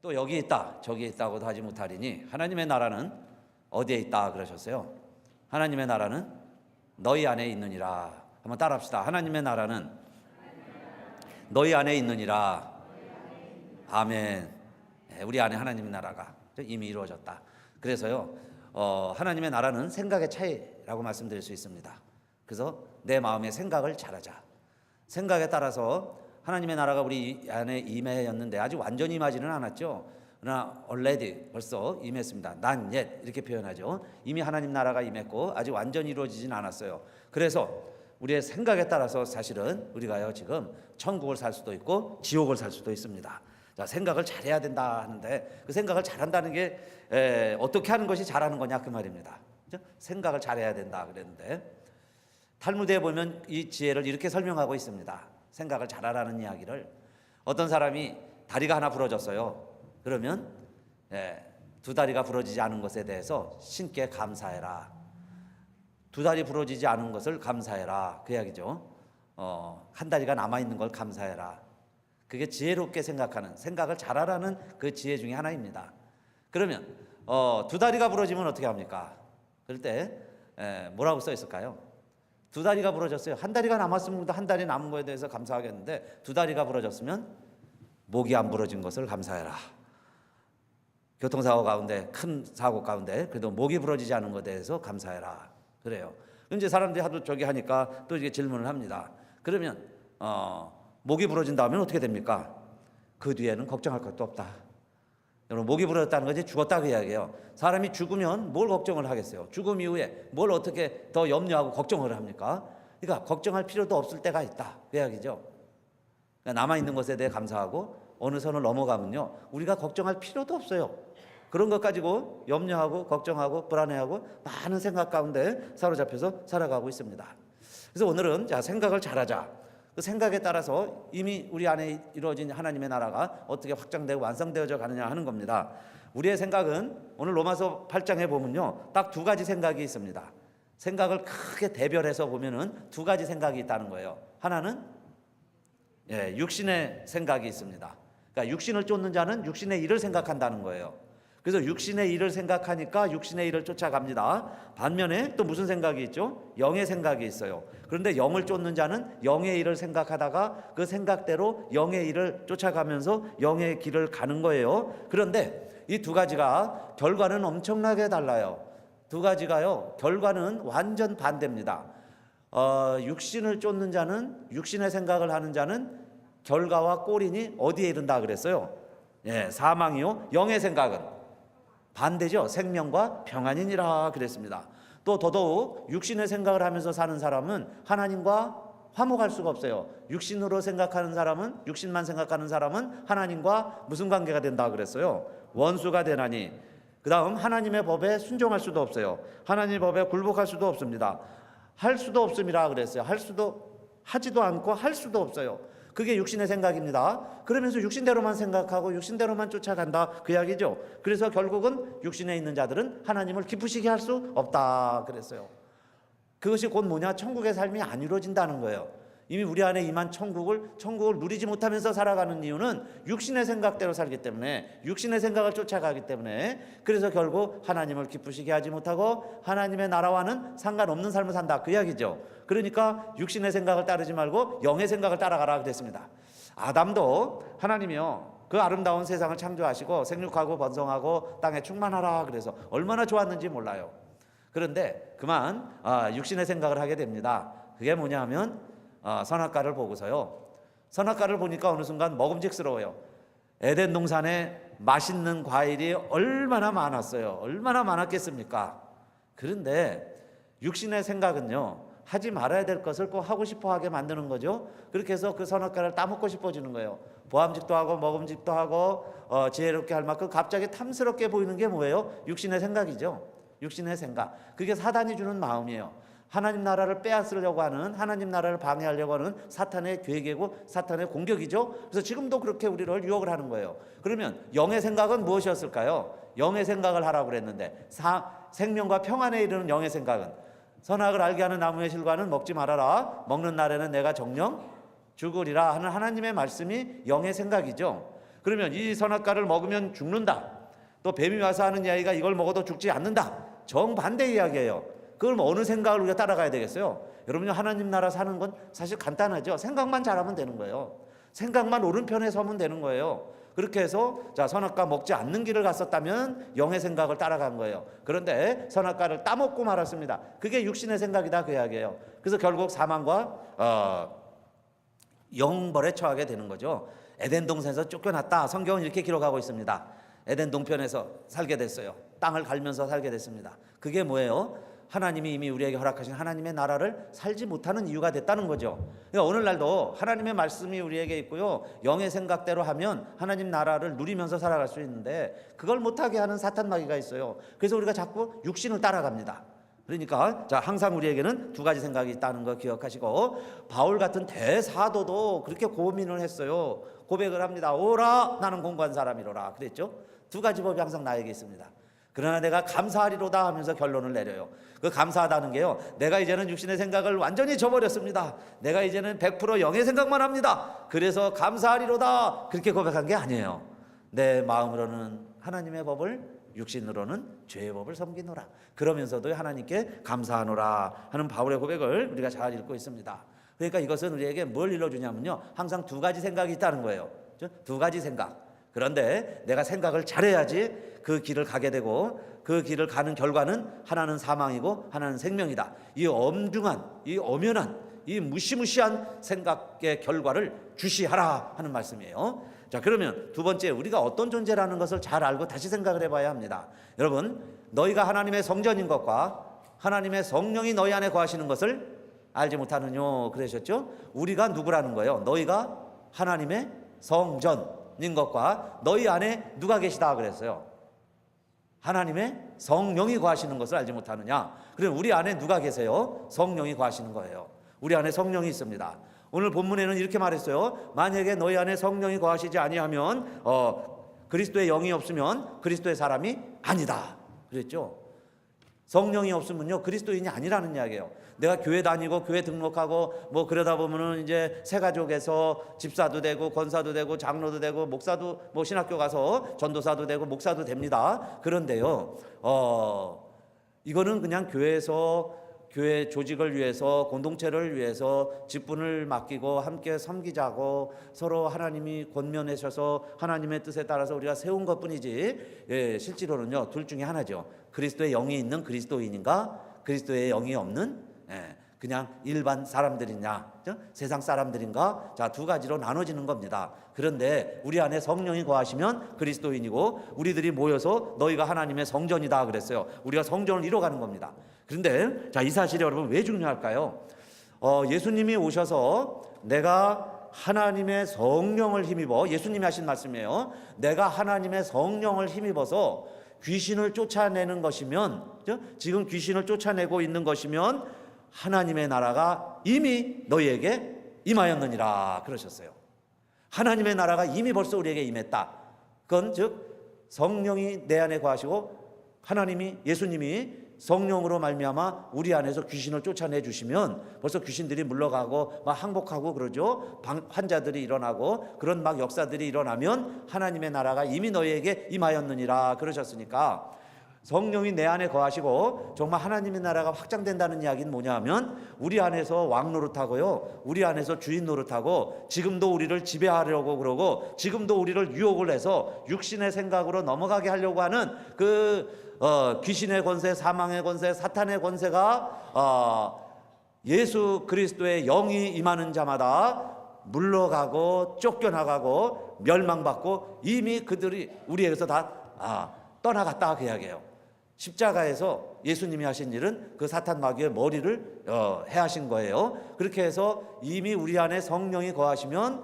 또 여기 있다 저기 있다고도 하지 못하리니 하나님의 나라는 어디에 있다 그러셨어요? 하나님의 나라는 너희 안에 있느니라. 한번 따라합시다. 하나님의 나라는 너희 안에 있느니라. 아멘. 우리 안에 하나님의 나라가 이미 이루어졌다. 그래서요 하나님의 나라는 생각의 차이라고 말씀드릴 수 있습니다. 그래서 내 마음의 생각을 잘하자. 생각에 따라서 하나님의 나라가 우리 안에 임했는데 아직 완전히 임하지는 않았죠. 그러나 already 벌써 임했습니다. Not yet 이렇게 표현하죠. 이미 하나님 나라가 임했고 아직 완전히 이루어지진 않았어요. 그래서 우리의 생각에 따라서 사실은 우리가요 지금 천국을 살 수도 있고 지옥을 살 수도 있습니다. 자, 생각을 잘해야 된다 하는데 그 생각을 잘한다는 게 어떻게 하는 것이 잘하는 거냐 그 말입니다. 그죠? 생각을 잘해야 된다 그랬는데 탈무드에 보면 이 지혜를 이렇게 설명하고 있습니다. 생각을 잘하라는 이야기를. 어떤 사람이 다리가 하나 부러졌어요. 그러면 두 다리가 부러지지 않은 것에 대해서 신께 감사해라. 두 다리 부러지지 않은 것을 감사해라 그 이야기죠. 한 다리가 남아있는 걸 감사해라. 그게 지혜롭게 생각하는, 생각을 잘하라는 그 지혜 중에 하나입니다. 그러면 두 다리가 부러지면 어떻게 합니까? 그럴 때 뭐라고 써 있을까요? 두 다리가 부러졌어요. 한 다리가 남았으면 한 다리 남은 거에 대해서 감사하겠는데 두 다리가 부러졌으면 목이 안 부러진 것을 감사해라. 교통사고 가운데, 큰 사고 가운데 그래도 목이 부러지지 않은 것에 대해서 감사해라. 그래요. 이제 사람들이 하도 저기 하니까 또 이게 질문을 합니다. 그러면 목이 부러진 다음엔 어떻게 됩니까? 그 뒤에는 걱정할 것도 없다. 여러분, 목이 부러졌다는 것이 죽었다 그 이야기예요. 사람이 죽으면 뭘 걱정을 하겠어요? 죽음 이후에 뭘 어떻게 더 염려하고 걱정을 합니까? 그러니까 걱정할 필요도 없을 때가 있다 그 이야기죠. 그러니까 남아있는 것에 대해 감사하고 어느 선을 넘어가면요 우리가 걱정할 필요도 없어요. 그런 것 가지고 염려하고 걱정하고 불안해하고 많은 생각 가운데 사로잡혀서 살아가고 있습니다. 그래서 오늘은 자, 생각을 잘하자. 그 생각에 따라서 이미 우리 안에 이루어진 하나님의 나라가 어떻게 확장되고 완성되어져 가느냐 하는 겁니다. 우리의 생각은 오늘 로마서 8장에 보면요 딱 두 가지 생각이 있습니다. 생각을 크게 대별해서 보면은 두 가지 생각이 있다는 거예요. 하나는 육신의 생각이 있습니다. 그러니까 육신을 쫓는 자는 육신의 일을 생각한다는 거예요. 그래서 육신의 일을 생각하니까 육신의 일을 쫓아갑니다. 반면에 또 무슨 생각이 있죠? 영의 생각이 있어요. 그런데 영을 쫓는 자는 영의 일을 생각하다가 그 생각대로 영의 일을 쫓아가면서 영의 길을 가는 거예요. 그런데 이 두 가지가 결과는 엄청나게 달라요. 두 가지가요 결과는 완전 반대입니다. 육신을 쫓는 자는, 육신의 생각을 하는 자는 결과와 꼴이니 어디에 이른다 그랬어요? 사망이요. 영의 생각은 반대죠. 생명과 평안이니라 그랬습니다. 또 더더욱 육신의 생각을 하면서 사는 사람은 하나님과 화목할 수가 없어요. 육신으로 생각하는 사람은, 육신만 생각하는 사람은 하나님과 무슨 관계가 된다 그랬어요? 원수가 되나니. 그 다음 하나님의 법에 순종할 수도 없어요. 하나님의 법에 굴복할 수도 없습니다. 할 수도 없음이라 그랬어요. 하지도 않고 할 수도 없어요. 그게 육신의 생각입니다. 그러면서 육신대로만 생각하고 육신대로만 쫓아간다 그 이야기죠. 그래서 결국은 육신에 있는 자들은 하나님을 기쁘시게 할 수 없다 그랬어요. 그것이 곧 뭐냐? 천국의 삶이 안 이루어진다는 거예요. 이미 우리 안에 임한 천국을 누리지 못하면서 살아가는 이유는 육신의 생각대로 살기 때문에, 육신의 생각을 쫓아가기 때문에, 그래서 결국 하나님을 기쁘시게 하지 못하고 하나님의 나라와는 상관없는 삶을 산다 그 이야기죠. 그러니까 육신의 생각을 따르지 말고 영의 생각을 따라가라 그랬습니다. 아담도 하나님이요 그 아름다운 세상을 창조하시고 생육하고 번성하고 땅에 충만하라 그래서 얼마나 좋았는지 몰라요. 그런데 그만 육신의 생각을 하게 됩니다. 그게 뭐냐 하면 선악과를 보고서요, 선악과를 보니까 어느 순간 먹음직스러워요. 에덴 동산에 맛있는 과일이 얼마나 많았어요. 얼마나 많았겠습니까? 그런데 육신의 생각은요 하지 말아야 될 것을 꼭 하고 싶어 하게 만드는 거죠. 그렇게 해서 그 선악과를 따먹고 싶어지는 거예요. 보암직도 하고 먹음직도 하고 지혜롭게 할 만큼 갑자기 탐스럽게 보이는 게 뭐예요? 육신의 생각이죠. 육신의 생각. 그게 사단이 주는 마음이에요. 하나님 나라를 빼앗으려고 하는, 하나님 나라를 방해하려고 하는 사탄의 계획이고 사탄의 공격이죠. 그래서 지금도 그렇게 우리를 유혹을 하는 거예요. 그러면 영의 생각은 무엇이었을까요? 영의 생각을 하라고 그랬는데 생명과 평안에 이르는 영의 생각은 선악을 알게 하는 나무의 실과는 먹지 말아라. 먹는 날에는 내가 정녕 죽으리라 하는 하나님의 말씀이 영의 생각이죠. 그러면 이 선악과를 먹으면 죽는다. 또 뱀이 와서 하는 이야기가 이걸 먹어도 죽지 않는다. 정반대 이야기예요. 그걸 뭐 어느 생각을 우리가 따라가야 되겠어요? 여러분요, 하나님 나라 사는 건 사실 간단하죠. 생각만 잘하면 되는 거예요. 생각만 오른편에 서면 되는 거예요. 그렇게 해서 자, 선악과 먹지 않는 길을 갔었다면 영의 생각을 따라간 거예요. 그런데 선악과를 따먹고 말았습니다. 그게 육신의 생각이다, 그 이야기예요. 그래서 결국 사망과 영벌에 처하게 되는 거죠. 에덴 동산에서 쫓겨났다. 성경은 이렇게 기록하고 있습니다. 에덴 동편에서 살게 됐어요. 땅을 갈면서 살게 됐습니다. 그게 뭐예요? 하나님이 이미 우리에게 허락하신 하나님의 나라를 살지 못하는 이유가 됐다는 거죠. 그러니까 오늘날도 하나님의 말씀이 우리에게 있고요, 영의 생각대로 하면 하나님 나라를 누리면서 살아갈 수 있는데 그걸 못하게 하는 사탄 마귀가 있어요. 그래서 우리가 자꾸 육신을 따라갑니다. 그러니까 자, 항상 우리에게는 두 가지 생각이 있다는 거 기억하시고, 바울 같은 대사도도 그렇게 고민을 했어요. 고백을 합니다. 오라, 나는 공고한 사람이로라 그랬죠. 두 가지 법이 항상 나에게 있습니다. 그러나 내가 감사하리로다 하면서 결론을 내려요. 그 감사하다는 게요, 내가 이제는 육신의 생각을 완전히 저버렸습니다. 내가 이제는 100% 영의 생각만 합니다. 그래서 감사하리로다 그렇게 고백한 게 아니에요. 내 마음으로는 하나님의 법을, 육신으로는 죄의 법을 섬기노라. 그러면서도 하나님께 감사하노라 하는 바울의 고백을 우리가 잘 읽고 있습니다. 그러니까 이것은 우리에게 뭘 일러주냐면요, 항상 두 가지 생각이 있다는 거예요. 두 가지 생각. 그런데 내가 생각을 잘해야지 그 길을 가게 되고, 그 길을 가는 결과는 하나는 사망이고 하나는 생명이다. 이 엄중한, 이 엄연한, 이 무시무시한 생각의 결과를 주시하라 하는 말씀이에요. 자, 그러면 두 번째, 우리가 어떤 존재라는 것을 잘 알고 다시 생각을 해봐야 합니다. 여러분, 너희가 하나님의 성전인 것과 하나님의 성령이 너희 안에 거하시는 것을 알지 못하느뇨 그러셨죠? 우리가 누구라는 거예요? 너희가 하나님의 성전인 것과 너희 안에 누가 계시다 그랬어요? 하나님의 성령이 거하시는 것을 알지 못하느냐? 그럼 우리 안에 누가 계세요? 성령이 거하시는 거예요. 우리 안에 성령이 있습니다. 오늘 본문에는 이렇게 말했어요. 만약에 너희 안에 성령이 거하시지 아니하면 그리스도의 영이 없으면 그리스도의 사람이 아니다 그랬죠. 성령이 없으면요, 그리스도인이 아니라는 이야기예요. 내가 교회 다니고 교회 등록하고 뭐 그러다 보면은 이제 새 가족에서 집사도 되고 권사도 되고 장로도 되고 목사도, 뭐 신학교 가서 전도사도 되고 목사도 됩니다. 그런데요, 이거는 그냥 교회에서 교회 조직을 위해서, 공동체를 위해서 직분을 맡기고 함께 섬기자고 서로 하나님이 권면하셔서 하나님의 뜻에 따라서 우리가 세운 것뿐이지, 실제로는요, 둘 중에 하나죠. 그리스도의 영이 있는 그리스도인인가, 그리스도의 영이 없는 그냥 일반 사람들이냐, 세상 사람들인가, 자, 두 가지로 나눠지는 겁니다. 그런데 우리 안에 성령이 거하시면 그리스도인이고, 우리들이 모여서 너희가 하나님의 성전이다 그랬어요. 우리가 성전을 이뤄가는 겁니다. 그런데 자, 이 사실이 여러분 왜 중요할까요? 예수님이 오셔서 내가 하나님의 성령을 힘입어, 예수님이 하신 말씀이에요. 내가 하나님의 성령을 힘입어서 귀신을 쫓아내는 것이면, 지금 귀신을 쫓아내고 있는 것이면 하나님의 나라가 이미 너희에게 임하였느니라 그러셨어요. 하나님의 나라가 이미 벌써 우리에게 임했다. 그건 즉 성령이 내 안에 거하시고 하나님이, 예수님이 성령으로 말미암아 우리 안에서 귀신을 쫓아내 주시면 벌써 귀신들이 물러가고 막 항복하고 그러죠. 환자들이 일어나고 그런 막 역사들이 일어나면 하나님의 나라가 이미 너희에게 임하였느니라 그러셨으니까, 성령이 내 안에 거하시고 정말 하나님의 나라가 확장된다는 이야기는 뭐냐 하면, 우리 안에서 왕 노릇하고요, 우리 안에서 주인 노릇하고, 지금도 우리를 지배하려고 그러고, 지금도 우리를 유혹을 해서 육신의 생각으로 넘어가게 하려고 하는 그 귀신의 권세, 사망의 권세, 사탄의 권세가 예수 그리스도의 영이 임하는 자마다 물러가고 쫓겨나가고 멸망받고 이미 그들이 우리에게서 다 떠나갔다 그 이야기예요. 십자가에서 예수님이 하신 일은 그 사탄 마귀의 머리를 해하신 거예요. 그렇게 해서 이미 우리 안에 성령이 거하시면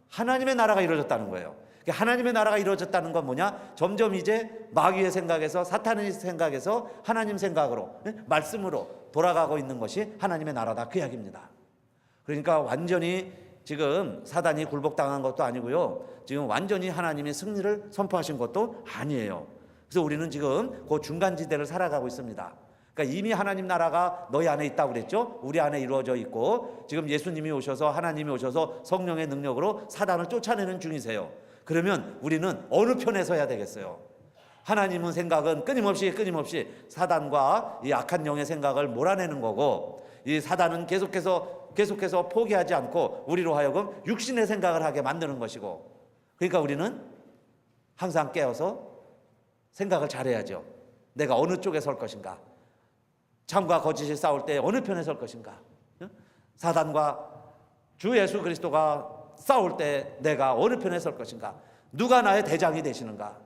하나님의 나라가 이루어졌다는 거예요. 하나님의 나라가 이루어졌다는 건 뭐냐? 점점 이제 마귀의 생각에서, 사탄의 생각에서 하나님 생각으로, 말씀으로 돌아가고 있는 것이 하나님의 나라다 그 이야기입니다. 그러니까 완전히 지금 사단이 굴복당한 것도 아니고요, 지금 완전히 하나님의 승리를 선포하신 것도 아니에요. 그래서 우리는 지금 그 중간지대를 살아가고 있습니다. 그러니까 이미 하나님 나라가 너희 안에 있다고 그랬죠. 우리 안에 이루어져 있고, 지금 예수님이 오셔서, 하나님이 오셔서 성령의 능력으로 사단을 쫓아내는 중이세요. 그러면 우리는 어느 편에 서야 되겠어요? 하나님은 생각은 끊임없이 사단과 이 악한 영의 생각을 몰아내는 거고, 이 사단은 계속해서 포기하지 않고 우리로 하여금 육신의 생각을 하게 만드는 것이고, 그러니까 우리는 항상 깨어서 생각을 잘해야죠. 내가 어느 쪽에 설 것인가? 참과 거짓이 싸울 때 어느 편에 설 것인가? 사단과 주 예수 그리스도가 싸울 때 내가 어느 편에 설 것인가? 누가 나의 대장이 되시는가?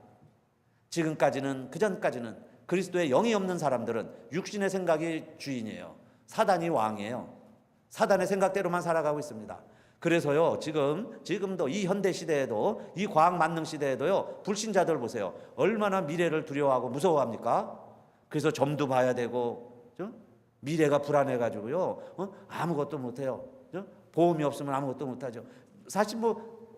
지금까지는, 그전까지는 그리스도의 영이 없는 사람들은 육신의 생각이 주인이에요. 사단이 왕이에요. 사단의 생각대로만 살아가고 있습니다. 그래서요, 지금도 이 현대 시대에도, 이 과학 만능 시대에도요, 불신자들 보세요. 얼마나 미래를 두려워하고 무서워합니까? 그래서 점도 봐야 되고, 미래가 불안해가지고요, 아무것도 못해요. 보험이 없으면 아무것도 못하죠. 사실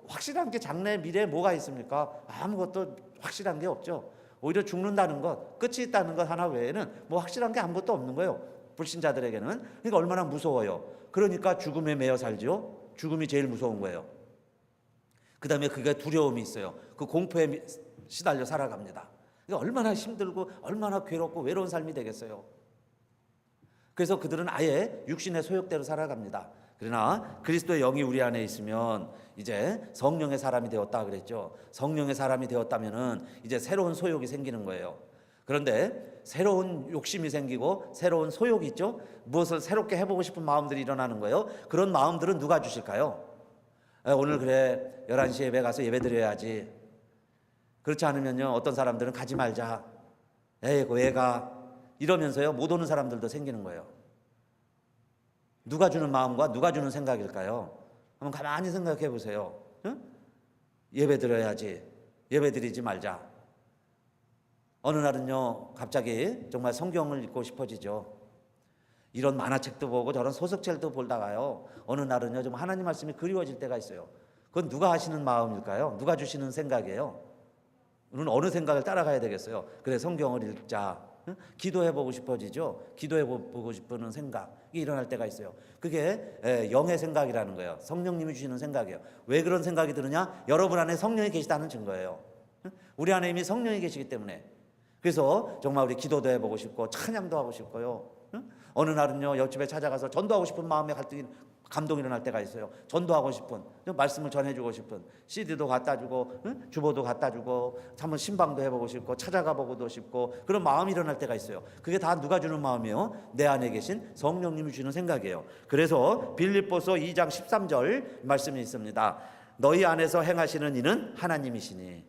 확실한 게 장래 미래에 뭐가 있습니까? 아무것도 확실한 게 없죠. 오히려 죽는다는 것, 끝이 있다는 것 하나 외에는 확실한 게 아무것도 없는 거예요. 불신자들에게는. 그러니까 얼마나 무서워요. 그러니까 죽음에 매여 살죠. 죽음이 제일 무서운 거예요. 그 다음에 그게 두려움이 있어요. 그 공포에 시달려 살아갑니다. 그러니까 얼마나 힘들고 얼마나 괴롭고 외로운 삶이 되겠어요. 그래서 그들은 아예 육신의 소욕대로 살아갑니다. 그러나 그리스도의 영이 우리 안에 있으면 이제 성령의 사람이 되었다 그랬죠. 성령의 사람이 되었다면은 이제 새로운 소욕이 생기는 거예요. 그런데 새로운 욕심이 생기고 새로운 소욕이 있죠. 무엇을 새롭게 해보고 싶은 마음들이 일어나는 거예요. 그런 마음들은 누가 주실까요? 오늘 그래 11시 예배 가서 예배 드려야지. 그렇지 않으면요, 어떤 사람들은 가지 말자. 에이, 왜 가? 이러면서요, 못 오는 사람들도 생기는 거예요. 누가 주는 마음과 누가 주는 생각일까요? 한번 가만히 생각해 보세요. 응? 예배 드려야지. 예배 드리지 말자. 어느 날은요, 갑자기 정말 성경을 읽고 싶어지죠. 이런 만화책도 보고 저런 소설책도 보다가요, 어느 날은요, 좀 하나님 말씀이 그리워질 때가 있어요. 그건 누가 하시는 마음일까요? 누가 주시는 생각이에요? 우리는 어느 생각을 따라가야 되겠어요? 그래, 성경을 읽자. 기도해보고 싶어지죠. 기도해보고 싶은 생각이 일어날 때가 있어요. 그게 영의 생각이라는 거예요. 성령님이 주시는 생각이에요. 왜 그런 생각이 드느냐? 여러분 안에 성령이 계시다는 증거예요. 우리 안에 이미 성령이 계시기 때문에. 그래서 정말 우리 기도도 해보고 싶고 찬양도 하고 싶고요. 어느 날은요, 옆집에 찾아가서 전도하고 싶은 마음의 감동이 일어날 때가 있어요. 전도하고 싶은, 말씀을 전해주고 싶은, CD도 갖다 주고, 주보도 갖다 주고, 한번 신방도 해보고 싶고, 찾아가 보고도 싶고, 그런 마음이 일어날 때가 있어요. 그게 다 누가 주는 마음이에요? 내 안에 계신 성령님이 주는 생각이에요. 그래서 빌립보서 2장 13절 말씀이 있습니다. 너희 안에서 행하시는 이는 하나님이시니.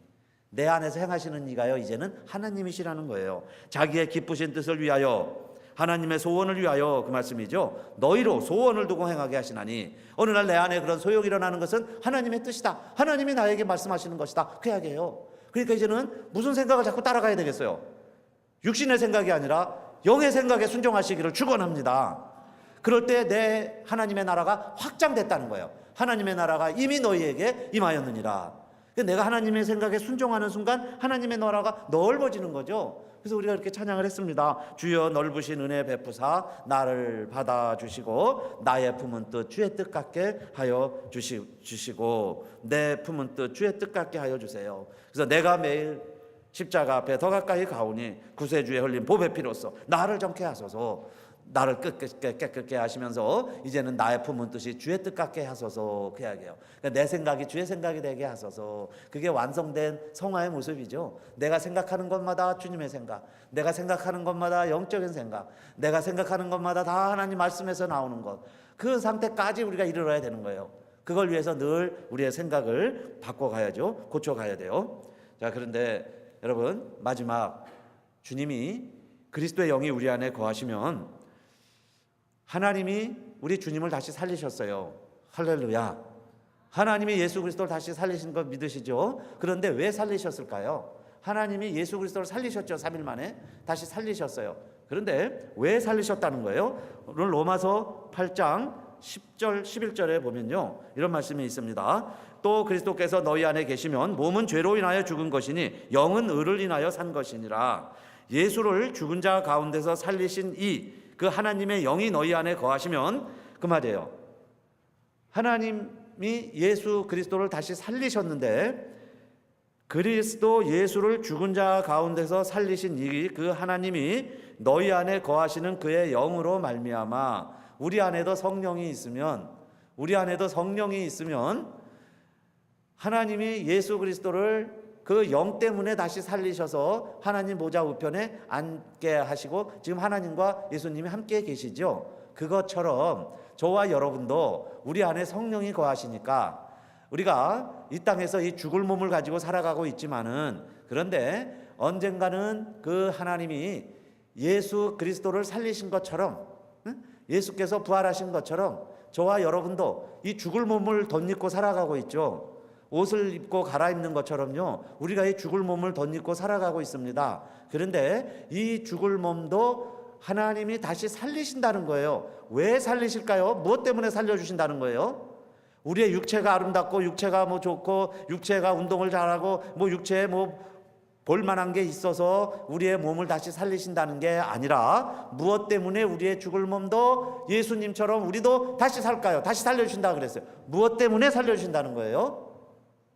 내 안에서 행하시는 이가요, 이제는 하나님이시라는 거예요. 자기의 기쁘신 뜻을 위하여, 하나님의 소원을 위하여, 그 말씀이죠. 너희로 소원을 두고 행하게 하시나니. 어느 날 내 안에 그런 소욕이 일어나는 것은 하나님의 뜻이다. 하나님이 나에게 말씀하시는 것이다. 그 이야기예요. 그러니까 이제는 무슨 생각을 자꾸 따라가야 되겠어요? 육신의 생각이 아니라 영의 생각에 순종하시기를 축원합니다. 그럴 때 내 하나님의 나라가 확장됐다는 거예요. 하나님의 나라가 이미 너희에게 임하였느니라. 내가 하나님의 생각에 순종하는 순간 하나님의 나라가 넓어지는 거죠. 그래서 우리가 이렇게 찬양을 했습니다. 주여 넓으신 은혜 베푸사 나를 받아주시고 나의 품은 뜻 주의 뜻 같게 하여 주시고 내 품은 뜻 주의 뜻 같게 하여 주세요. 그래서 내가 매일 십자가 앞에 더 가까이 가오니 구세주의 흘린 보배 피로써 나를 정케 하소서. 나를 깨끗게 하시면서 이제는 나의 품은 뜻이 주의 뜻 같게 하소서. 그 이야기예요. 그러니까 내 생각이 주의 생각이 되게 하소서. 그게 완성된 성화의 모습이죠. 내가 생각하는 것마다 주님의 생각, 내가 생각하는 것마다 영적인 생각, 내가 생각하는 것마다 다 하나님 말씀에서 나오는 것, 그 상태까지 우리가 이르러야 되는 거예요. 그걸 위해서 늘 우리의 생각을 바꿔가야죠. 고쳐가야 돼요. 자, 그런데 여러분, 마지막 주님이 그리스도의 영이 우리 안에 거하시면 하나님이 우리 주님을 다시 살리셨어요. 할렐루야. 하나님이 예수 그리스도를 다시 살리신 거 믿으시죠? 그런데 왜 살리셨을까요? 하나님이 예수 그리스도를 살리셨죠. 3일 만에 다시 살리셨어요. 그런데 왜 살리셨다는 거예요? 오늘 로마서 8장 10절 11절에 보면요, 이런 말씀이 있습니다. 또 그리스도께서 너희 안에 계시면 몸은 죄로 인하여 죽은 것이니 영은 의를 인하여 산 것이니라. 예수를 죽은 자 가운데서 살리신 그 하나님의 영이 너희 안에 거하시면, 그 말이에요. 하나님이 예수 그리스도를 다시 살리셨는데 그리스도 예수를 죽은 자 가운데서 살리신 이 그 하나님이 너희 안에 거하시는 그의 영으로 말미암아 우리 안에도 성령이 있으면 하나님이 예수 그리스도를 그 영 때문에 다시 살리셔서 하나님 보좌 우편에 앉게 하시고 지금 하나님과 예수님이 함께 계시죠. 그것처럼 저와 여러분도 우리 안에 성령이 거하시니까 우리가 이 땅에서 이 죽을 몸을 가지고 살아가고 있지만은, 그런데 언젠가는 그 하나님이 예수 그리스도를 살리신 것처럼, 예수께서 부활하신 것처럼 저와 여러분도 이 죽을 몸을 덧입고 살아가고 있죠. 옷을 입고 갈아입는 것처럼요, 우리가 이 죽을 몸을 덧입고 살아가고 있습니다. 그런데 이 죽을 몸도 하나님이 다시 살리신다는 거예요. 왜 살리실까요? 무엇 때문에 살려주신다는 거예요? 우리의 육체가 아름답고 육체가 뭐 좋고 육체가 운동을 잘하고 뭐 육체에 뭐 볼만한 게 있어서 우리의 몸을 다시 살리신다는 게 아니라, 무엇 때문에 우리의 죽을 몸도 예수님처럼 우리도 다시 살까요? 다시 살려주신다 그랬어요. 무엇 때문에 살려주신다는 거예요?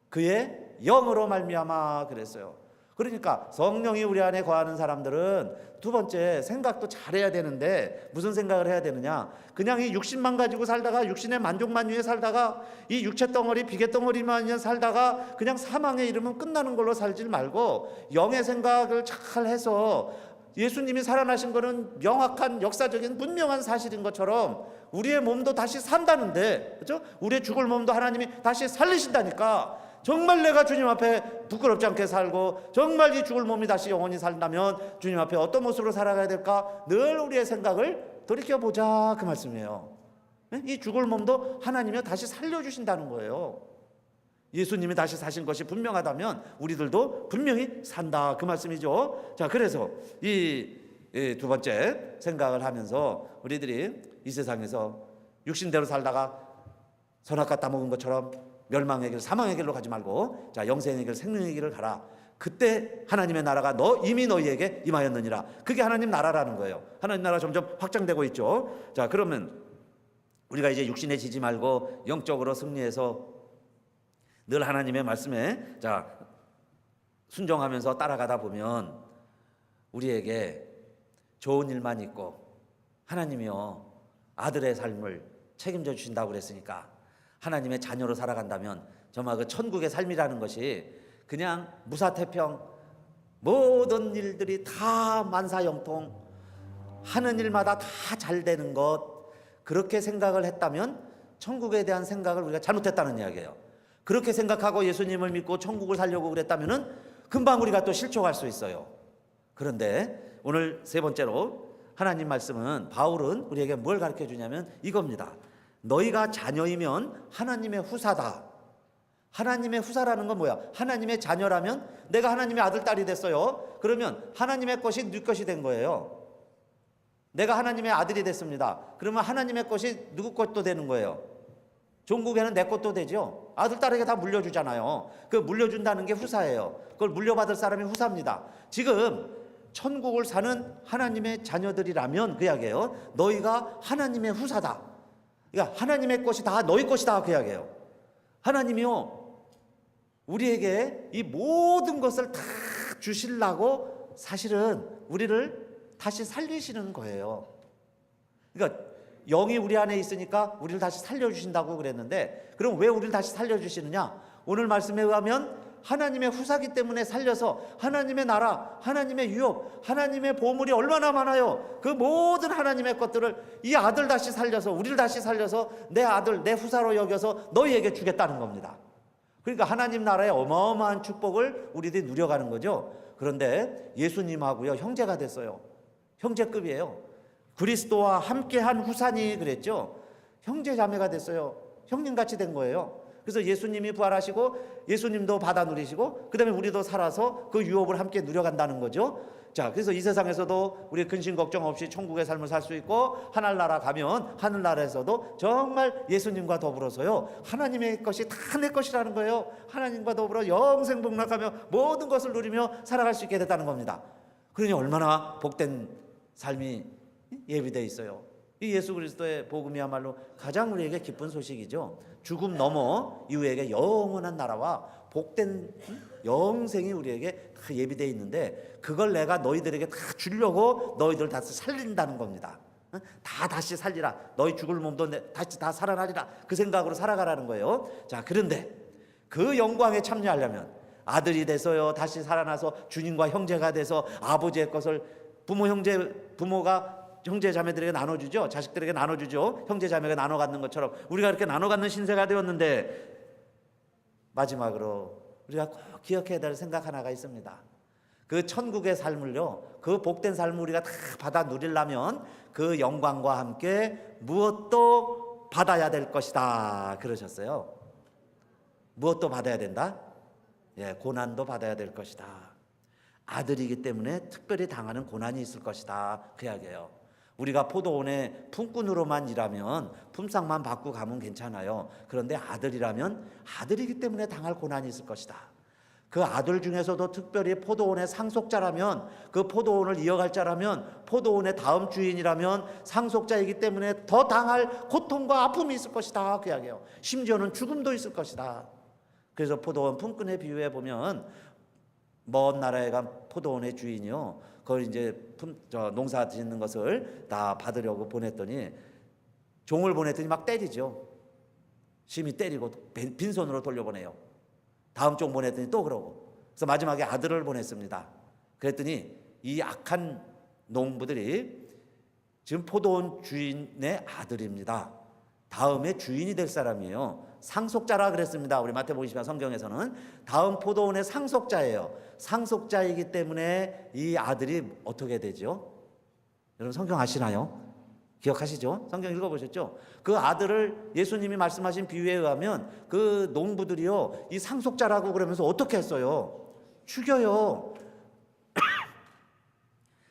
그의 영으로 말미암아 그랬어요. 그러니까 성령이 우리 안에 거하는 사람들은 두 번째, 생각도 잘해야 되는데 무슨 생각을 해야 되느냐? 그냥 이 육신만 가지고 살다가, 육신의 만족만 위해 살다가, 이 육체 덩어리 비계 덩어리만 살다가 그냥 사망에 이르면 끝나는 걸로 살지 말고 영의 생각을 잘 해서, 예수님이 살아나신 것은 명확한 역사적인 분명한 사실인 것처럼 우리의 몸도 다시 산다는데, 그렇죠? 우리의 죽을 몸도 하나님이 다시 살리신다니까, 정말 내가 주님 앞에 부끄럽지 않게 살고 정말 이 죽을 몸이 다시 영원히 산다면 주님 앞에 어떤 모습으로 살아가야 될까, 늘 우리의 생각을 돌이켜보자, 그 말씀이에요. 이 죽을 몸도 하나님이 다시 살려주신다는 거예요. 예수님이 다시 사신 것이 분명하다면 우리들도 분명히 산다, 그 말씀이죠. 자, 그래서 이 두 번째 생각을 하면서 우리들이 이 세상에서 육신대로 살다가 선악과 따먹은 것처럼 멸망의 길, 사망의 길로 가지 말고, 자, 영생의 길, 생명의 길을 가라. 그때 하나님의 나라가 이미 너희에게 임하였느니라. 그게 하나님 나라라는 거예요. 하나님 나라 점점 확장되고 있죠. 자, 그러면 우리가 이제 육신에 지지 말고 영적으로 승리해서 늘 하나님의 말씀에 자 순종하면서 따라가다 보면 우리에게 좋은 일만 있고, 하나님이요 아들의 삶을 책임져 주신다고 그랬으니까 하나님의 자녀로 살아간다면 정말 그 천국의 삶이라는 것이 그냥 무사태평, 모든 일들이 다 만사형통, 하는 일마다 다 잘 되는 것, 그렇게 생각을 했다면 천국에 대한 생각을 우리가 잘못했다는 이야기예요. 그렇게 생각하고 예수님을 믿고 천국을 살려고 그랬다면은 금방 우리가 또 실족할 수 있어요. 그런데 오늘 세 번째로 하나님 말씀은, 바울은 우리에게 뭘 가르쳐 주냐면 이겁니다. 너희가 자녀이면 하나님의 후사다. 하나님의 후사라는 건 뭐야? 하나님의 자녀라면, 내가 하나님의 아들, 딸이 됐어요. 그러면 하나님의 것이 네 것이 된 거예요. 내가 하나님의 아들이 됐습니다. 그러면 하나님의 것이 누구 것도 되는 거예요. 종국에는 내 것도 되죠. 아들, 딸에게 다 물려주잖아요. 그 물려준다는 게 후사예요. 그걸 물려받을 사람이 후사입니다. 지금 천국을 사는 하나님의 자녀들이라면 그 이야기예요. 너희가 하나님의 후사다. 그러니까 하나님의 것이 다 너희 것이다, 그 이야기예요. 하나님이요 우리에게 이 모든 것을 다 주시려고 사실은 우리를 다시 살리시는 거예요. 그러니까 영이 우리 안에 있으니까 우리를 다시 살려주신다고 그랬는데, 그럼 왜 우리를 다시 살려주시느냐? 오늘 말씀에 의하면 하나님의 후사기 때문에 살려서 하나님의 나라, 하나님의 유업, 하나님의 보물이 얼마나 많아요. 그 모든 하나님의 것들을 이 아들 다시 살려서, 우리를 다시 살려서 내 아들, 내 후사로 여겨서 너희에게 주겠다는 겁니다. 그러니까 하나님 나라의 어마어마한 축복을 우리들이 누려가는 거죠. 그런데 예수님하고요 형제가 됐어요. 형제급이에요. 그리스도와 함께한 후사니 그랬죠. 형제 자매가 됐어요. 형님같이 된 거예요. 그래서 예수님이 부활하시고 예수님도 받아 누리시고 그 다음에 우리도 살아서 그 유업을 함께 누려간다는 거죠. 자, 그래서 이 세상에서도 우리 근심 걱정 없이 천국의 삶을 살 수 있고, 하늘나라 가면 하늘나라에서도 정말 예수님과 더불어서요 하나님의 것이 다 내 것이라는 거예요. 하나님과 더불어 영생복락하며 모든 것을 누리며 살아갈 수 있게 됐다는 겁니다. 그러니 얼마나 복된 삶이 예비되어 있어요. 이 예수 그리스도의 복음이야말로 가장 우리에게 기쁜 소식이죠. 죽음 넘어 이후에게 영원한 나라와 복된 영생이 우리에게 다 예비되어 있는데 그걸 내가 너희들에게 다 주려고 너희들 다시 살린다는 겁니다. 다 다시 살리라. 너희 죽을 몸도 다시 다 살아나리라. 그 생각으로 살아가라는 거예요. 자, 그런데 그 영광에 참여하려면 아들이 돼서요 다시 살아나서 주님과 형제가 돼서 아버지의 것을 부모가 형제 자매들에게 나눠주죠. 자식들에게 나눠주죠. 형제 자매가 나눠 갖는 것처럼 우리가 이렇게 나눠 갖는 신세가 되었는데 마지막으로 우리가 꼭 기억해야 될 생각 하나가 있습니다. 그 천국의 삶을요, 그 복된 삶을 우리가 다 받아 누리려면 그 영광과 함께 무엇도 받아야 될 것이다 그러셨어요. 무엇도 받아야 된다? 예, 고난도 받아야 될 것이다. 아들이기 때문에 특별히 당하는 고난이 있을 것이다 그 이야기예요. 우리가 포도원의 품꾼으로만 일하면 품삯만 받고 가면 괜찮아요. 그런데 아들이라면 아들이기 때문에 당할 고난이 있을 것이다. 그 아들 중에서도 특별히 포도원의 상속자라면, 그 포도원을 이어갈 자라면, 포도원의 다음 주인이라면 상속자이기 때문에 더 당할 고통과 아픔이 있을 것이다 그 이야기예요. 심지어는 죽음도 있을 것이다. 그래서 포도원 품꾼에 비유해 보면 먼 나라에 간 포도원의 주인이요, 그걸 이제 농사 짓는 것을 다 받으려고 보냈더니 종을 보냈더니 막 때리죠. 심히 때리고 빈손으로 돌려보내요. 다음 종 보냈더니 또 그러고. 그래서 마지막에 아들을 보냈습니다. 그랬더니 이 악한 농부들이 지금 포도원 주인의 아들입니다. 다음에 주인이 될 사람이에요. 상속자라 그랬습니다. 우리 마태복음 20장 성경에서는 다음 포도원의 상속자예요. 상속자이기 때문에 이 아들이 어떻게 되죠? 여러분 성경 아시나요? 기억하시죠? 성경 읽어보셨죠? 그 아들을 예수님이 말씀하신 비유에 의하면 그 농부들이요, 이 상속자라고 그러면서 어떻게 했어요? 죽여요.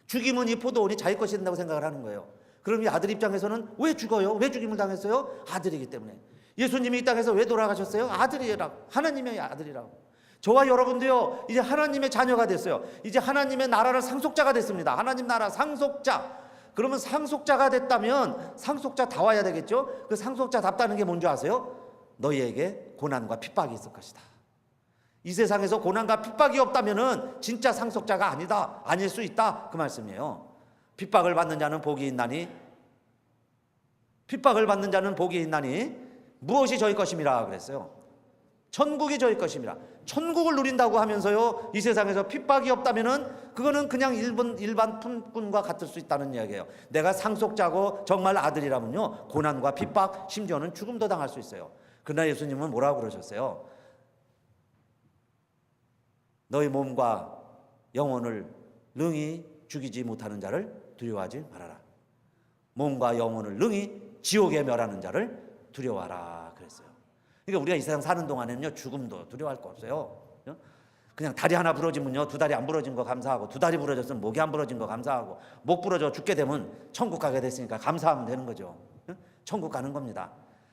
죽이면 이 포도원이 자기 것이 된다고 생각을 하는 거예요. 그럼 이 아들 입장에서는 왜 죽어요? 왜 죽임을 당했어요? 아들이기 때문에. 예수님이 이 땅에서 왜 돌아가셨어요? 아들이라고. 하나님의 아들이라고. 저와 여러분도요, 이제 하나님의 자녀가 됐어요. 이제 하나님의 나라를 상속자가 됐습니다. 하나님 나라 상속자. 그러면 상속자가 됐다면 상속자 다 와야 되겠죠? 그 상속자답다는 게 뭔지 아세요? 너희에게 고난과 핍박이 있을 것이다. 이 세상에서 고난과 핍박이 없다면은 진짜 상속자가 아니다, 아닐 수 있다, 그 말씀이에요. 핍박을 받는 자는 복이 있나니, 핍박을 받는 자는 복이 있나니 무엇이 저희 것임이라 그랬어요. 천국이 저희 것임이라. 천국을 누린다고 하면서요, 이 세상에서 핍박이 없다면은 그거는 그냥 일반 품꾼과 같을 수 있다는 이야기예요. 내가 상속자고 정말 아들이라면요, 고난과 핍박, 심지어는 죽음도 당할 수 있어요. 그러나 예수님은 뭐라고 그러셨어요? 너희 몸과 영혼을 능히 죽이지 못하는 자를 두려워하지 말아라. 몸과 영혼을 능히 지옥에 멸하는 자를 두려워하라 그랬어요. 그러니까 우리가 이 세상 사는 동안에는요, 죽음도 두려워할 거 없어요. 그냥 다리 하나 부러지면요, 두 다리 안 부러진 거 감사하고, 두 다리 부러졌으면 목이 안 부러진 거 감사하고, 목 부러져 죽게 되면 천국 가게 됐으니까 감사하면 되는 거죠. 천국 가는 겁니다.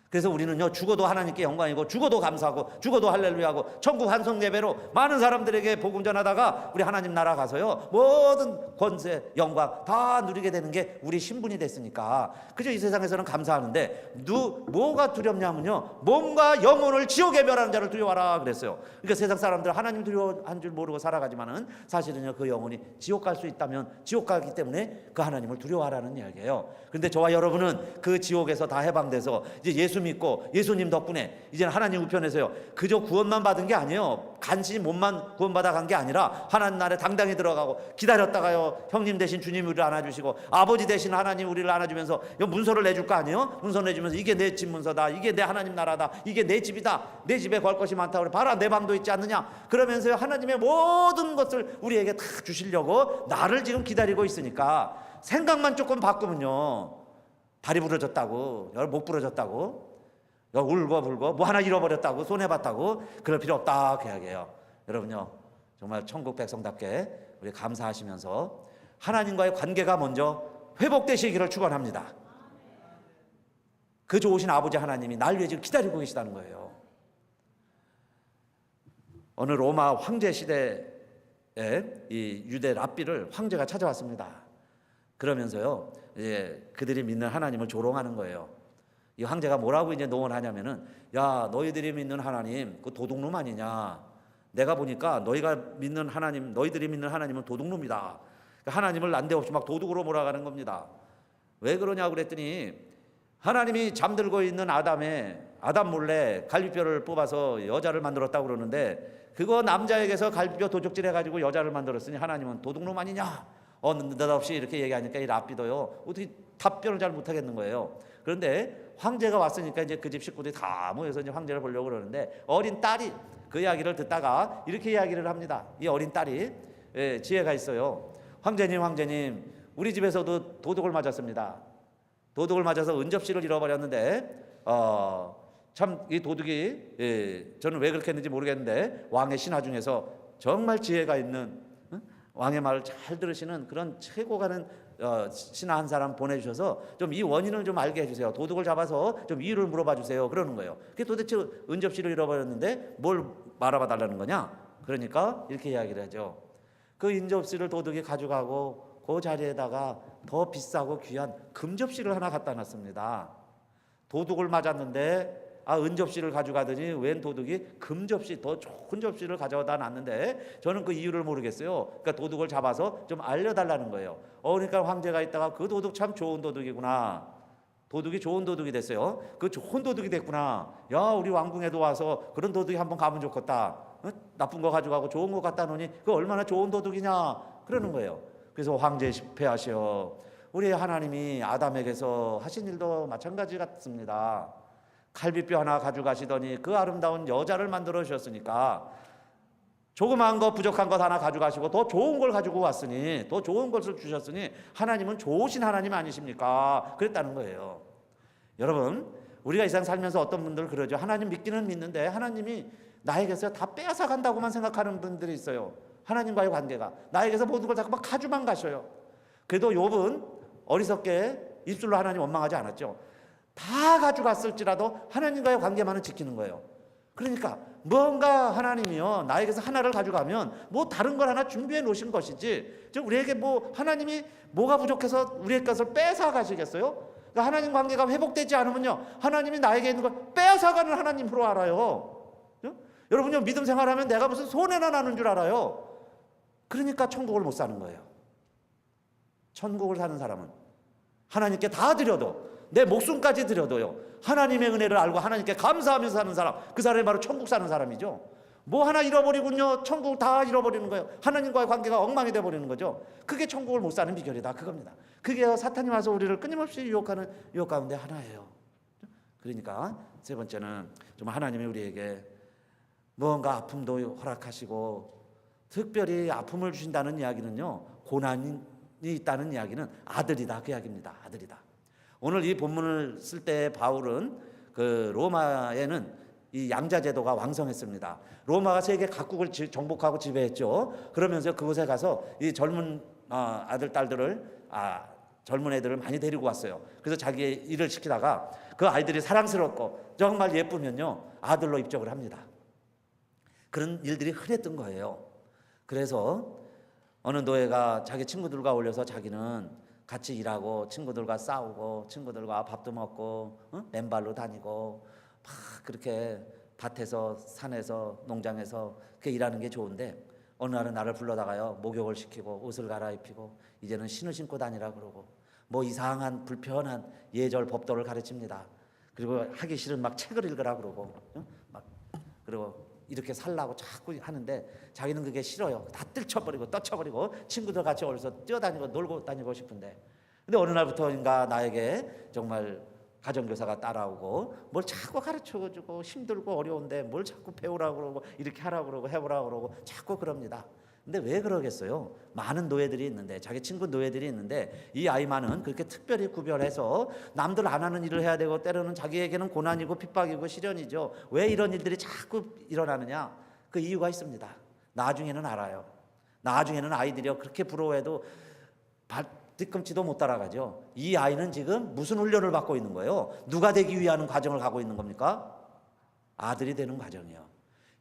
그래서 우리는요, 죽어도 하나님께 영광이고, 죽어도 감사하고, 죽어도 할렐루야하고, 천국 환송 예배로 많은 사람들에게 복음 전하다가 우리 하나님 나라 가서요, 모든 권세, 영광 다 누리게 되는 게 우리 신분이 됐으니까. 그저 이 세상에서는 감사하는데, 뭐가 두렵냐면요, 몸과 영혼을 지옥에 멸하는 자를 두려워하라 그랬어요. 그러니까 세상 사람들 하나님 두려워한 줄 모르고 살아가지만은 사실은요, 그 영혼이 지옥 갈 수 있다면 지옥 가기 때문에 그 하나님을 두려워하라는 이야기예요. 그런데 저와 여러분은 그 지옥에서 다 해방돼서 이제 예수 믿고 예수님 덕분에 이제는 하나님 우편에서요, 그저 구원만 받은 게 아니에요. 간신히 몸만 구원받아 간 게 아니라 하나님 나라에 당당히 들어가고, 기다렸다가요, 형님 대신 주님이 우리를 안아주시고, 아버지 대신 하나님 우리를 안아주면서 문서를 내줄 거 아니에요? 문서 내주면서 이게 내 집 문서다, 이게 내 하나님 나라다, 이게 내 집이다, 내 집에 걸 것이 많다, 우리 봐라 내 방도 있지 않느냐, 그러면서요 하나님의 모든 것을 우리에게 다 주시려고 나를 지금 기다리고 있으니까 생각만 조금 바꾸면요, 다리 부러졌다고, 목 부러졌다고, 울고 불고 뭐 하나 잃어버렸다고, 손해봤다고 그럴 필요 없다 그 이야기예요. 여러분요, 정말 천국 백성답게 우리 감사하시면서 하나님과의 관계가 먼저 회복되시기를 축원합니다. 그 좋으신 아버지 하나님이 날 위해 지금 기다리고 계시다는 거예요. 어느 로마 황제 시대에 이 유대 랍비를 황제가 찾아왔습니다. 그러면서요, 이제 그들이 믿는 하나님을 조롱하는 거예요. 이 황제가 뭐라고 이제 농언하냐면은, 야, 너희들이 믿는 하나님 그 도둑놈 아니냐? 내가 보니까 너희들이 믿는 하나님은 도둑놈이다. 하나님을 난데없이 막 도둑으로 몰아가는 겁니다. 왜 그러냐고 그랬더니 하나님이 잠들고 있는 아담 몰래 갈비뼈를 뽑아서 여자를 만들었다고 그러는데, 그거 남자에게서 갈비뼈 도적질 해가지고 여자를 만들었으니 하나님은 도둑놈 아니냐? 느닷없이 이렇게 얘기하니까 이 랍비도요 어떻게 답변을 잘 못하겠는 거예요. 그런데 황제가 왔으니까 이제 그 집 식구들이 다 모여서 이제 황제를 보려고 그러는데, 어린 딸이 그 이야기를 듣다가 이렇게 이야기를 합니다. 이 어린 딸이 지혜가 있어요. 황제님, 우리 집에서도 도둑을 맞았습니다. 도둑을 맞아서 은접시를 잃어버렸는데 참 이 도둑이 저는 왜 그렇게 했는지 모르겠는데 왕의 신하 중에서 정말 지혜가 있는, 왕의 말을 잘 들으시는 그런 최고 가는 신하 한 사람 보내주셔서 좀 이 원인을 좀 알게 해주세요. 도둑을 잡아서 좀 이유를 물어봐 주세요. 그러는 거예요. 그게 도대체 은접시를 잃어버렸는데 뭘 말아봐 달라는 거냐? 그러니까 이렇게 이야기를 하죠. 그 은접시를 도둑이 가져가고 그 자리에다가 더 비싸고 귀한 금접시를 하나 갖다 놨습니다. 도둑을 맞았는데 은접시를 가져가더니 웬 도둑이 금접시, 더 좋은 접시를 가져다 놨는데 저는 그 이유를 모르겠어요. 그러니까 도둑을 잡아서 좀 알려달라는 거예요. 그러니까 황제가 있다가 그 도둑 참 좋은 도둑이구나. 도둑이 좋은 도둑이 됐어요. 그 좋은 도둑이 됐구나. 야, 우리 왕궁에도 와서 그런 도둑이 한번 가면 좋겠다. 나쁜 거 가져가고 좋은 거 갖다 놓으니 그 얼마나 좋은 도둑이냐 그러는 거예요. 그래서 황제 집회하시어 우리 하나님이 아담에게서 하신 일도 마찬가지 같습니다. 갈비뼈 하나 가져가시더니 그 아름다운 여자를 만들어 주셨으니까 조그마한 것 부족한 것 하나 가져가시고 더 좋은 걸 가지고 왔으니, 더 좋은 것을 주셨으니 하나님은 좋으신 하나님 아니십니까? 그랬다는 거예요. 여러분, 우리가 이 세상 살면서 어떤 분들 그러죠. 하나님 믿기는 믿는데 하나님이 나에게서 다 빼앗아 간다고만 생각하는 분들이 있어요. 하나님과의 관계가 나에게서 모든 걸 자꾸 막 가져만 가셔요. 그래도 욥은 어리석게 입술로 하나님 원망하지 않았죠. 다 가져갔을지라도 하나님과의 관계만은 지키는 거예요. 그러니까 뭔가 하나님이요 나에게서 하나를 가져가면 뭐 다른 걸 하나 준비해 놓으신 것이지, 즉 우리에게 뭐 하나님이 뭐가 부족해서 우리의 것을 뺏어 가시겠어요? 그러니까 하나님 관계가 회복되지 않으면요 하나님이 나에게 있는 걸 뺏어가는 하나님으로 알아요. 여러분요 믿음 생활하면 내가 무슨 손해나 나는 줄 알아요. 그러니까 천국을 못 사는 거예요. 천국을 사는 사람은 하나님께 다 드려도, 내 목숨까지 드려도요 하나님의 은혜를 알고 하나님께 감사하면서 사는 사람, 그 사람이 바로 천국 사는 사람이죠. 뭐 하나 잃어버리군요 천국 다 잃어버리는 거예요. 하나님과의 관계가 엉망이 돼버리는 거죠. 그게 천국을 못 사는 비결이다 그겁니다. 그게 사탄이 와서 우리를 끊임없이 유혹하는 유혹 가운데 하나예요. 그러니까 세 번째는 좀 하나님이 우리에게 무언가 아픔도 허락하시고 특별히 아픔을 주신다는 이야기는요 고난이 있다는 이야기는 아들이다 그 이야기입니다. 아들이다. 오늘 이 본문을 쓸 때 바울은 그 로마에는 이 양자 제도가 왕성했습니다. 로마가 세계 각국을 정복하고 지배했죠. 그러면서 그곳에 가서 이 젊은 아들 딸들을 젊은 애들을 많이 데리고 왔어요. 그래서 자기 일을 시키다가 그 아이들이 사랑스럽고 정말 예쁘면요 아들로 입적을 합니다. 그런 일들이 흔했던 거예요. 그래서 어느 노예가 자기 친구들과 어울려서 자기는 같이 일하고 친구들과 싸우고 친구들과 밥도 먹고 맨발로 다니고 막 그렇게 밭에서 산에서 농장에서 그렇게 일하는 게 좋은데, 어느 날은 나를 불러다가요 목욕을 시키고 옷을 갈아입히고 이제는 신을 신고 다니라 그러고 뭐 이상한 불편한 예절 법도를 가르칩니다. 그리고 하기 싫은 막 책을 읽으라 그러고 막 그리고 이렇게 살라고 자꾸 하는데 자기는 그게 싫어요. 다 뜰쳐버리고 떠쳐버리고 친구들 같이 어디서 뛰어다니고 놀고 다니고 싶은데, 근데 어느 날부터인가 나에게 정말 가정교사가 따라오고 뭘 자꾸 가르쳐주고 힘들고 어려운데 뭘 자꾸 배우라고 그러고 이렇게 하라고 그러고 해보라고 그러고 자꾸 그럽니다. 근데 왜 그러겠어요? 많은 노예들이 있는데, 자기 친구 노예들이 있는데 이 아이만은 그렇게 특별히 구별해서 남들 안 하는 일을 해야 되고 때로는 자기에게는 고난이고 핍박이고 시련이죠. 왜 이런 일들이 자꾸 일어나느냐? 그 이유가 있습니다. 나중에는 알아요. 나중에는 아이들이요 그렇게 부러워해도 뒤꿈치도 못 따라가죠. 이 아이는 지금 무슨 훈련을 받고 있는 거예요? 누가 되기 위한 과정을 가고 있는 겁니까? 아들이 되는 과정이요.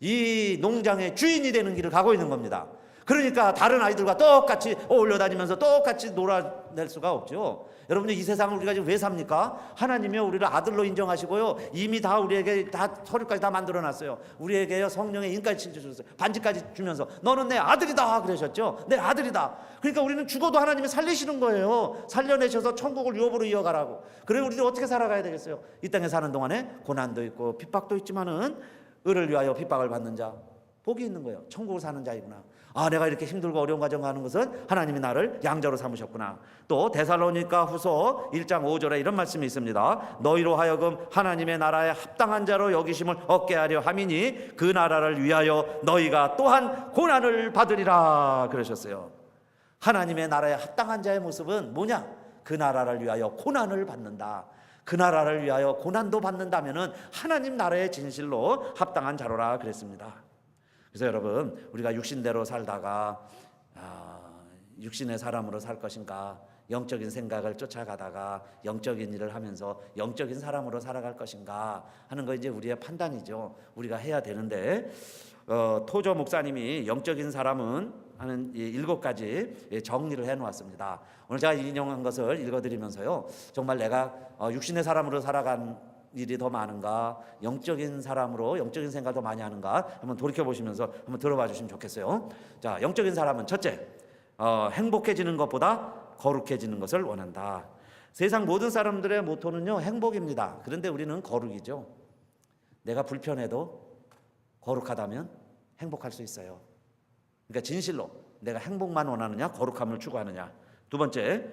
이 농장의 주인이 되는 길을 가고 있는 겁니다. 그러니까 다른 아이들과 똑같이 어울려 다니면서 똑같이 놀아낼 수가 없죠. 여러분들 이 세상을 우리가 지금 왜 삽니까? 하나님이 우리를 아들로 인정하시고요. 이미 다 우리에게 다 서류까지 다 만들어놨어요. 우리에게요 성령의 인까지 주셨어요. 반지까지 주면서 너는 내 아들이다 그러셨죠. 내 아들이다. 그러니까 우리는 죽어도 하나님이 살리시는 거예요. 살려내셔서 천국을 유업으로 이어가라고. 그래 우리들 어떻게 살아가야 되겠어요? 이 땅에 사는 동안에 고난도 있고 핍박도 있지만은 의를 위하여 핍박을 받는 자 복이 있는 거예요. 천국을 사는 자이구나. 아, 내가 이렇게 힘들고 어려운 과정 가는 것은 하나님이 나를 양자로 삼으셨구나. 또 데살로니가 후서 1장 5절에 이런 말씀이 있습니다. 너희로 하여금 하나님의 나라에 합당한 자로 여기심을 얻게 하려 함이니 그 나라를 위하여 너희가 또한 고난을 받으리라 그러셨어요. 하나님의 나라에 합당한 자의 모습은 뭐냐? 그 나라를 위하여 고난을 받는다. 그 나라를 위하여 고난도 받는다면은 하나님 나라의 진실로 합당한 자로라 그랬습니다. 그래서 여러분 우리가 육신대로 살다가 육신의 사람으로 살 것인가, 영적인 생각을 쫓아가다가 영적인 일을 하면서 영적인 사람으로 살아갈 것인가 하는 거 이제 우리의 판단이죠. 우리가 해야 되는데 토저 목사님이 영적인 사람은 하는 7가지 정리를 해놓았습니다. 오늘 제가 인용한 것을 읽어드리면서요, 정말 내가 육신의 사람으로 살아간 일이 더 많은가, 영적인 사람으로 영적인 생각을 더 많이 하는가 한번 돌이켜보시면서 한번 들어봐 주시면 좋겠어요. 자, 영적인 사람은 첫째, 행복해지는 것보다 거룩해지는 것을 원한다. 세상 모든 사람들의 모토는요 행복입니다. 그런데 우리는 거룩이죠. 내가 불편해도 거룩하다면 행복할 수 있어요. 그러니까 진실로 내가 행복만 원하느냐 거룩함을 추구하느냐. 두 번째,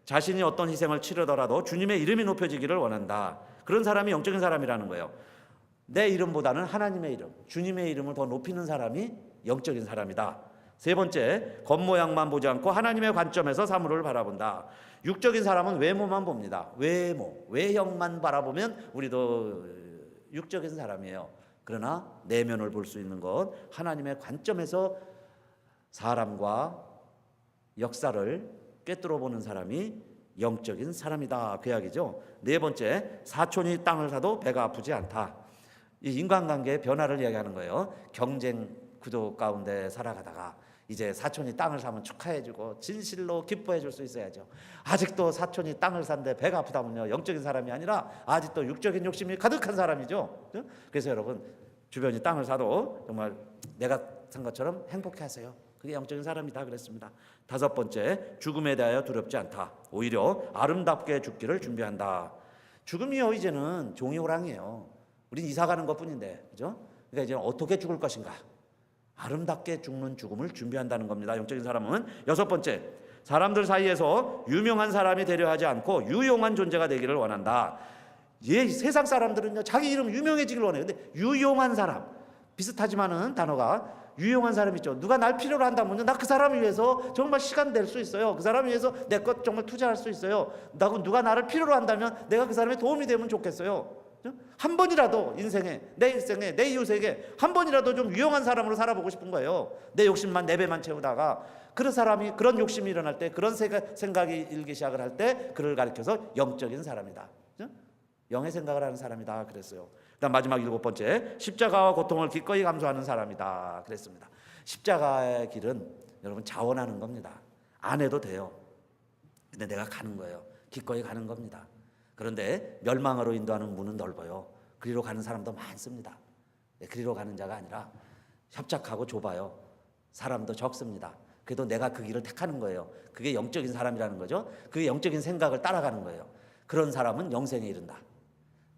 자신이 어떤 희생을 치르더라도 주님의 이름이 높여지기를 원한다. 그런 사람이 영적인 사람이라는 거예요. 내 이름보다는 하나님의 이름, 주님의 이름을 더 높이는 사람이 영적인 사람이다. 세 번째, 겉모양만 보지 않고 하나님의 관점에서 사물을 바라본다. 육적인 사람은 외모만 봅니다. 외형만 바라보면 우리도 육적인 사람이에요. 그러나 내면을 볼 수 있는 것, 하나님의 관점에서 사람과 역사를 꿰뚫어 보는 사람이 영적인 사람이다. 그 이야기죠. 네 번째, 사촌이 땅을 사도 배가 아프지 않다. 이 인간관계의 변화를 이야기하는 거예요. 경쟁 구도 가운데 살아가다가 이제 사촌이 땅을 사면 축하해주고 진실로 기뻐해줄 수 있어야죠. 아직도 사촌이 땅을 산데 배가 아프다면요 영적인 사람이 아니라 아직도 육적인 욕심이 가득한 사람이죠. 그래서 여러분 주변이 땅을 사도 정말 내가 산 것처럼 행복해하세요. 그게 영적인 사람이다 그랬습니다. 다섯 번째, 죽음에 대하여 두렵지 않다. 오히려 아름답게 죽기를 준비한다. 죽음이요 이제는 종이 호랑이에요. 우린 이사 가는 것뿐인데, 그죠? 그러니까 이제 어떻게 죽을 것인가? 아름답게 죽는 죽음을 준비한다는 겁니다. 영적인 사람은. 여섯 번째, 사람들 사이에서 유명한 사람이 되려 하지 않고 유용한 존재가 되기를 원한다. 세상 사람들은요 자기 이름 유명해지길 원해요. 근데 유용한 사람, 비슷하지만은 단어가 유용한 사람 있죠. 누가 날 필요로 한다면요 나 그 사람을 위해서 정말 시간 낼 수 있어요. 그 사람을 위해서 내 것 정말 투자할 수 있어요. 누가 나를 필요로 한다면 내가 그 사람의 도움이 되면 좋겠어요. 한 번이라도 인생에, 내 일생에, 내 이웃에게 한 번이라도 좀 유용한 사람으로 살아보고 싶은 거예요. 내 욕심만, 내 배만 채우다가 그런 사람이, 그런 욕심이 일어날 때, 그런 생각이 일기 시작을 할 때 그를 가리켜서 영적인 사람이다, 영의 생각을 하는 사람이다 그랬어요. 그다음 마지막 7번째, 십자가와 고통을 기꺼이 감수하는 사람이다 그랬습니다. 십자가의 길은 여러분 자원하는 겁니다. 안 해도 돼요. 근데 내가 가는 거예요. 기꺼이 가는 겁니다. 그런데 멸망으로 인도하는 문은 넓어요. 그리로 가는 사람도 많습니다. 그리로 가는 자가 아니라 협착하고 좁아요. 사람도 적습니다. 그래도 내가 그 길을 택하는 거예요. 그게 영적인 사람이라는 거죠. 그게 영적인 생각을 따라가는 거예요. 그런 사람은 영생에 이른다.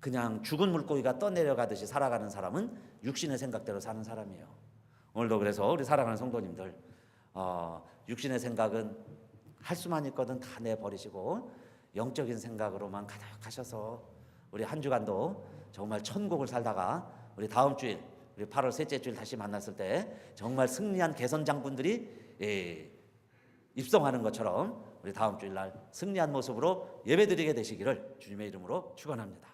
그냥 죽은 물고기가 떠내려가듯이 살아가는 사람은 육신의 생각대로 사는 사람이에요. 오늘도 그래서 우리 사랑하는 성도님들, 육신의 생각은 할 수만 있거든 다 내버리시고 영적인 생각으로만 가득하셔서 우리 한 주간도 정말 천국을 살다가 우리 다음 주일, 우리 8월 셋째 주일 다시 만났을 때 정말 승리한 개선 장군들이 입성하는 것처럼 우리 다음 주일날 승리한 모습으로 예배드리게 되시기를 주님의 이름으로 축원합니다.